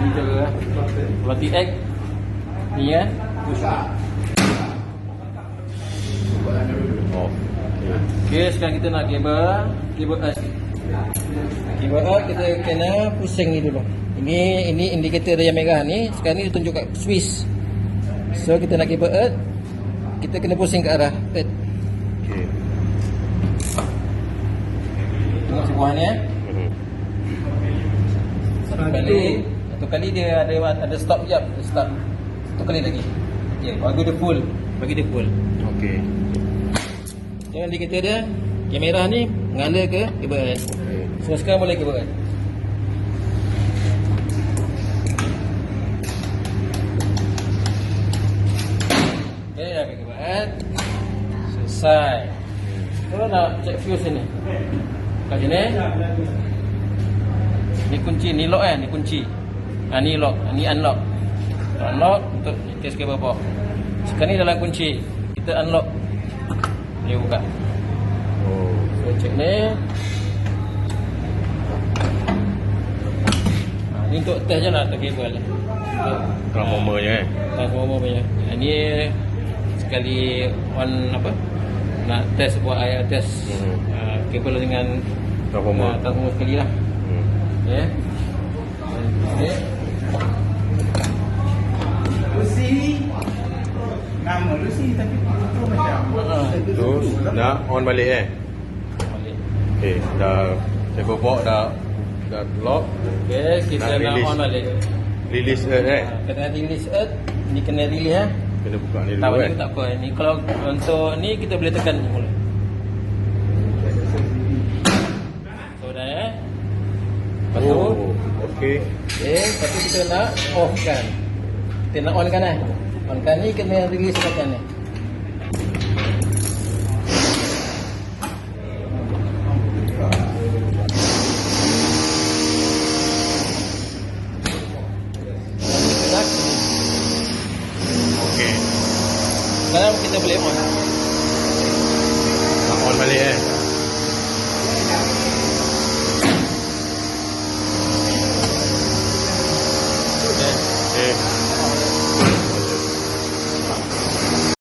Ni cara Quality X. Ni kan push. Oh. Okay, sekarang kita nak kabel S. Kabel S kita kena pusing ni dulu. Ini indikator yang merah ni. Sekarang ni dia tunjuk kat Swiss. So kita nak kabel S, kita kena pusing ke arah S. Okey. Tengok sebuah ni Satu kali dia ada stop jap, start. Satu kali lagi. Okey, bagi dia full. Okey. Tengok indikator dia, kamera ni ngala ke kabel S. So sekarang boleh kabel S. Okay, dah kabel S. Selesai. Kalau nak check fuse ni, kat sini. Ni kunci, ni lock ni kunci. Ni lock, ni unlock. Unlock untuk test kabel bawah. Sekarang ni dalam kunci. Kita unlock. Dia buka. Oh. So check ni. Ni untuk test je lah atas kabel ni. Transformer je Transformer punya. Ni sekali on apa? Nak test buat air test kabel dengan Transformer. Transformer sekali lah. Ya. Okay. Lucy. Nama Lucy tapi itu macam. Terus nak on balik Balik. Okey, dah table box dah lock. Okay, kita nak on balik. Release Kena release earth. Ni kena release Kena buka ni Tak dulu boleh tak apa. Ni kalau untuk ni kita boleh tekan ni mula. So dah Lepas tu okey. lepas tu kita nak off kan. Kita nak on kan On kan ni kena release tekan ni. Okey. Sekarang kita boleh on. Nak on balik